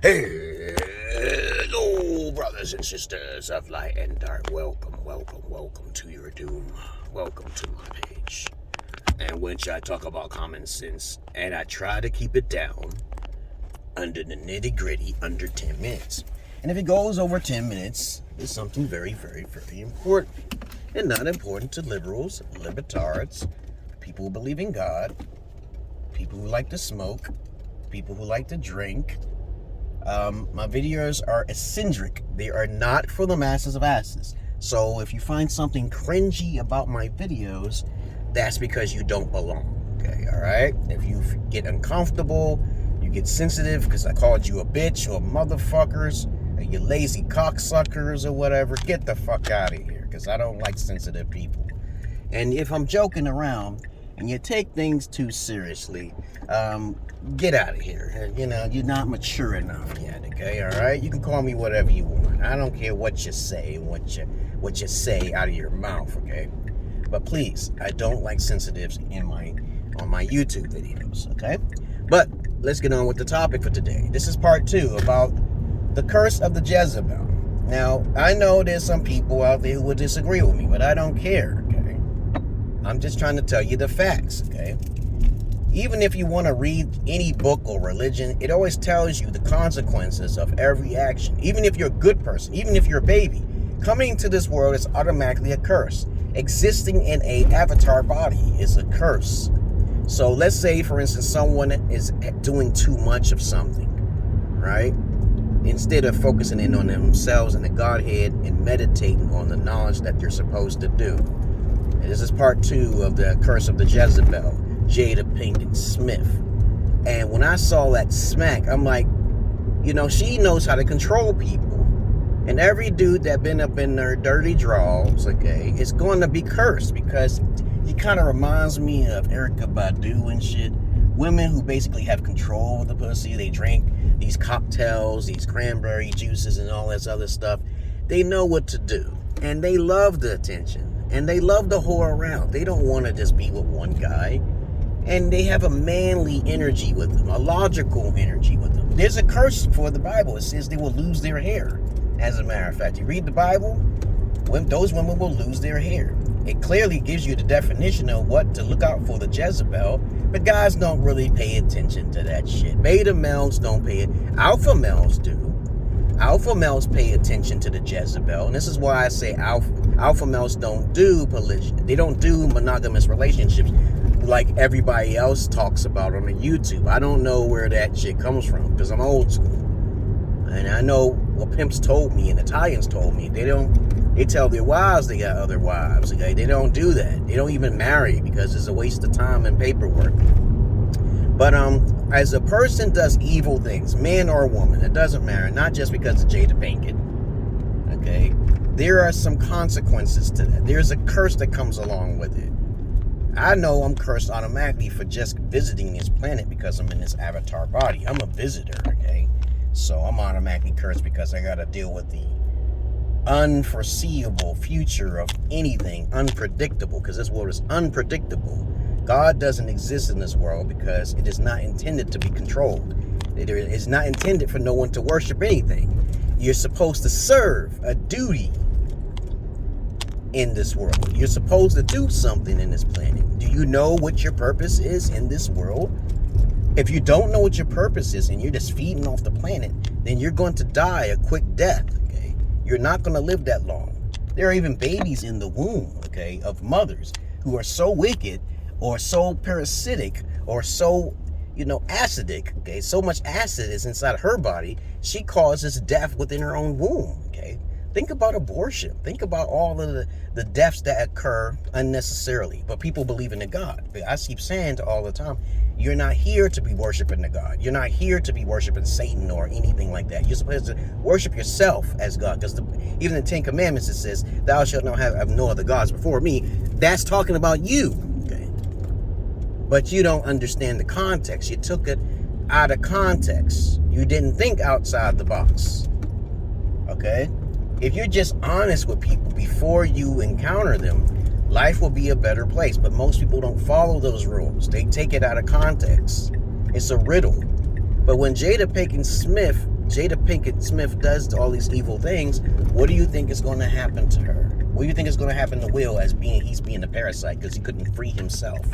Hello, brothers and sisters of light and dark. Welcome to your doom. Welcome to my page. And which I talk about common sense, and I try to keep it down under the nitty gritty under 10 minutes. And if it goes over 10 minutes, it's something very, very, very important. And not important to liberals, libertards, people who believe in God, people who like to smoke, people who like to drink. My videos are eccentric. They are not for the masses of asses. So if you find something cringy about my videos, that's because you don't belong. Okay, all right? If you get uncomfortable, you get sensitive because I called you a bitch or motherfuckers, or you lazy cocksuckers or whatever, get the fuck out of here, because I don't like sensitive people. And if I'm joking around and you take things too seriously, get out of here. You know, you're not mature enough yet, okay? All right? You can call me whatever you want. I don't care what you say, what you say out of your mouth, okay? But please, I don't like sensitives on my YouTube videos, okay? But let's get on with the topic for today. This is part 2 about the curse of the Jezebel. Now, I know there's some people out there who would disagree with me, but I don't care, okay? I'm just trying to tell you the facts, okay? Even if you want to read any book or religion, it always tells you the consequences of every action. Even if you're a good person, even if you're a baby, coming into this world is automatically a curse. Existing in an avatar body is a curse. So let's say, for instance, someone is doing too much of something, right? Instead of focusing in on themselves and the Godhead and meditating on the knowledge that they're supposed to do. And this is part 2 of the curse of the Jezebel, Jada Pinkett Smith. And when I saw that smack, I'm like, you know, she knows how to control people. And every dude that been up in their dirty draws, okay, is going to be cursed, because he kind of reminds me of Erykah Badu and shit. Women who basically have control of the pussy. They drink these cocktails, these cranberry juices and all this other stuff. They know what to do. And they love the attention. And they love to whore around. They don't want to just be with one guy. And they have a manly energy with them, a logical energy with them. There's a curse for the Bible. It says they will lose their hair. As a matter of fact, you read the Bible, those women will lose their hair. It clearly gives you the definition of what to look out for the Jezebel, but guys don't really pay attention to that shit. Beta males don't pay it. Alpha males do. Alpha males pay attention to the Jezebel, and this is why I say alpha males don't do polygamy. They don't do monogamous relationships like everybody else talks about on the YouTube. I don't know where that shit comes from, because I'm old school. And I know what Pimps told me and Italians told me. They tell their wives they got other wives, okay? They don't do that. They don't even marry, because it's a waste of time and paperwork. But as a person does evil things, man or woman, it doesn't matter, not just because of Jada Pinkett, okay? There are some consequences to that. There's a curse that comes along with it. I know I'm cursed automatically for just visiting this planet because I'm in this avatar body. I'm a visitor, okay? So I'm automatically cursed because I got to deal with the unforeseeable future of anything, unpredictable, because this world is unpredictable. God doesn't exist in this world because it is not intended to be controlled. It is not intended for no one to worship anything. You're supposed to serve a duty in this world. You're supposed to do something in this planet. Do you know what your purpose is in this world? If you don't know what your purpose is and you're just feeding off the planet, then you're going to die a quick death, okay? You're not going to live that long. There are even babies in the womb, okay, of mothers who are so wicked or so parasitic or so, acidic, okay? So much acid is inside her body, she causes death within her own womb, okay? Think about abortion. Think about all of the deaths that occur unnecessarily. But people believe in the God. I keep saying all the time, you're not here to be worshiping the God. You're not here to be worshiping Satan or anything like that. You're supposed to worship yourself as God. Because even in the 10 Commandments, it says, thou shalt not have no other gods before me. That's talking about you. Okay? But you don't understand the context. You took it out of context. You didn't think outside the box. Okay? If you're just honest with people before you encounter them, life will be a better place. But most people don't follow those rules. They take it out of context. It's a riddle. But when Jada Pinkett Smith Jada Pinkett Smith does all these evil things, what do you think is going to happen to her? What do you think is going to happen to Will as he's being a parasite because he couldn't free himself?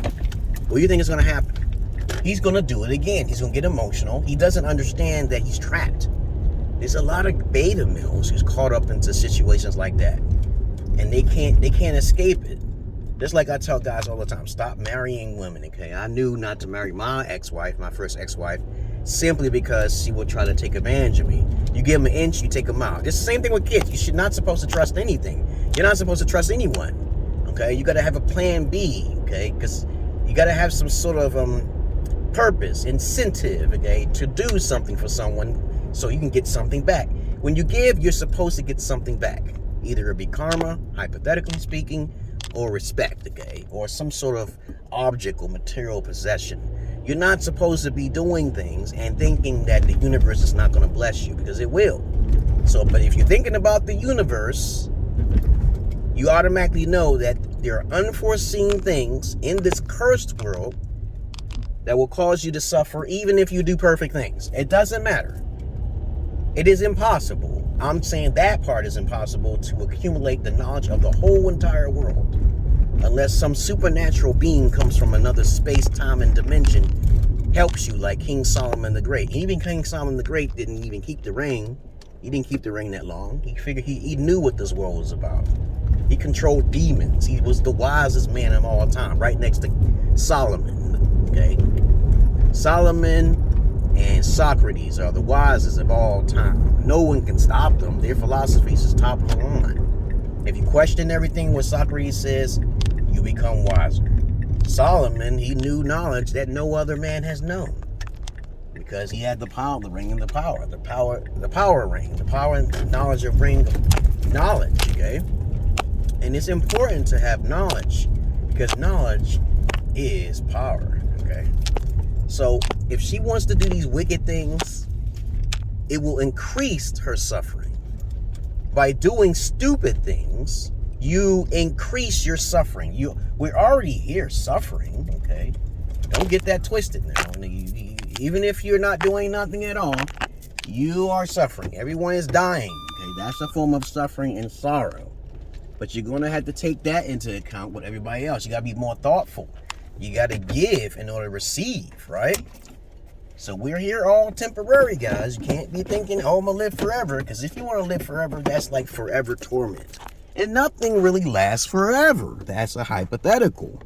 What do you think is going to happen? He's going to do it again. He's going to get emotional. He doesn't understand that he's trapped. There's a lot of beta males who's caught up into situations like that, and they can't escape it. Just like I tell guys all the time, stop marrying women, okay? I knew not to marry my ex-wife, my first ex-wife, simply because she would try to take advantage of me. You give them an inch, you take them out. It's the same thing with kids. You're not supposed to trust anything. You're not supposed to trust anyone, okay? You got to have a plan B, okay? Because you got to have some sort of purpose, incentive, okay, to do something for someone so you can get something back. When you give, you're supposed to get something back. Either it be karma, hypothetically speaking, or respect, okay, or some sort of object or material possession. You're not supposed to be doing things and thinking that the universe is not going to bless you, because it will. So, but if you're thinking about the universe, you automatically know that there are unforeseen things in this cursed world that will cause you to suffer, even if you do perfect things. It doesn't matter. It is impossible. I'm saying that part is impossible, to accumulate the knowledge of the whole entire world, unless some supernatural being comes from another space, time, and dimension, helps you, like King Solomon the Great. Even King Solomon the Great didn't even keep the ring. He didn't keep the ring that long. He figured he knew what this world was about. He controlled demons. He was the wisest man of all time, right next to Solomon, okay? Solomon and Socrates are the wisest of all time. No one can stop them. Their philosophy is top of the line. If you question everything what Socrates says, you become wiser. Solomon, he knew knowledge that no other man has known, because he had the power, the ring, and the power ring, the power and knowledge of ring knowledge, okay? And it's important to have knowledge, because knowledge is power, okay? So if she wants to do these wicked things, it will increase her suffering. By doing stupid things, you increase your suffering. We're already here suffering, okay? Don't get that twisted now. Even if you're not doing nothing at all, you are suffering. Everyone is dying, okay? That's a form of suffering and sorrow. But you're going to have to take that into account with everybody else. You got to be more thoughtful. You got to give in order to receive, right? So we're here all temporary, guys. You can't be thinking, oh, I'm going to live forever. Because if you want to live forever, that's like forever torment. And nothing really lasts forever. That's a hypothetical.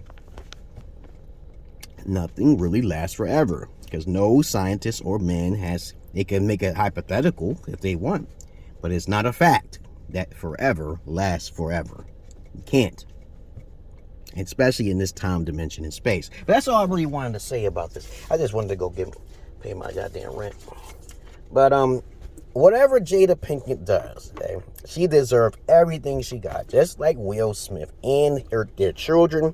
Nothing really lasts forever. Because no scientist or man they can make it hypothetical if they want. But it's not a fact that forever lasts forever. You can't. Especially in this time dimension and space. But that's all I really wanted to say about this. I just wanted to go pay my goddamn rent. But whatever Jada Pinkett does, okay, she deserved everything she got. Just like Will Smith and their children.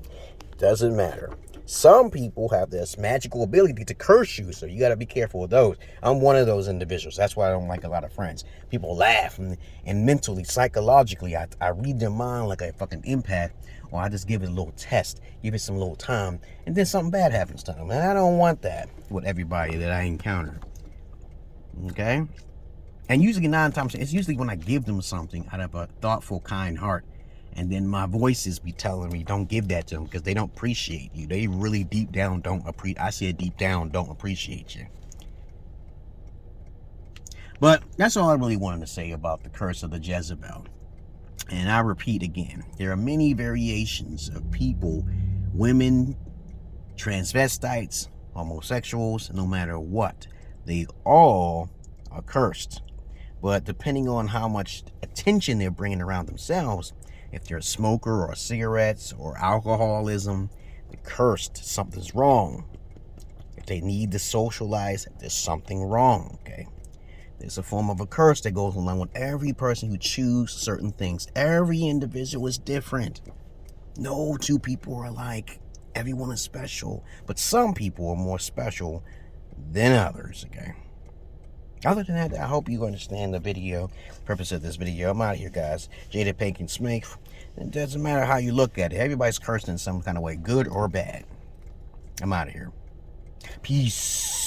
Doesn't matter. Some people have this magical ability to curse you, so you got to be careful with those. I'm one of those individuals. That's why I don't like a lot of friends. People laugh, and mentally, psychologically, I read their mind like a fucking empath, or I just give it a little test, give it some little time, and then something bad happens to them. And I don't want that with everybody that I encounter. Okay? And usually 9 times, it's usually when I give them something out of a thoughtful, kind heart. And then my voices be telling me, don't give that to them, because they don't appreciate you. They really deep down don't appreciate. I said deep down don't appreciate you. But that's all I really wanted to say about the curse of the Jezebel. And I repeat again, there are many variations of people, women, transvestites, homosexuals, no matter what. They all are cursed. But depending on how much attention they're bringing around themselves, if they're a smoker or cigarettes or alcoholism, they're cursed. Something's wrong. If they need to socialize, there's something wrong, okay? There's a form of a curse that goes along with every person who chooses certain things. Every individual is different. No two people are alike. Everyone is special. But some people are more special than others, okay? Other than that, I hope you understand the purpose of this video. I'm out of here, guys. Jada Pinkett Smith. It doesn't matter how you look at it. Everybody's cursed in some kind of way, good or bad. I'm out of here. Peace.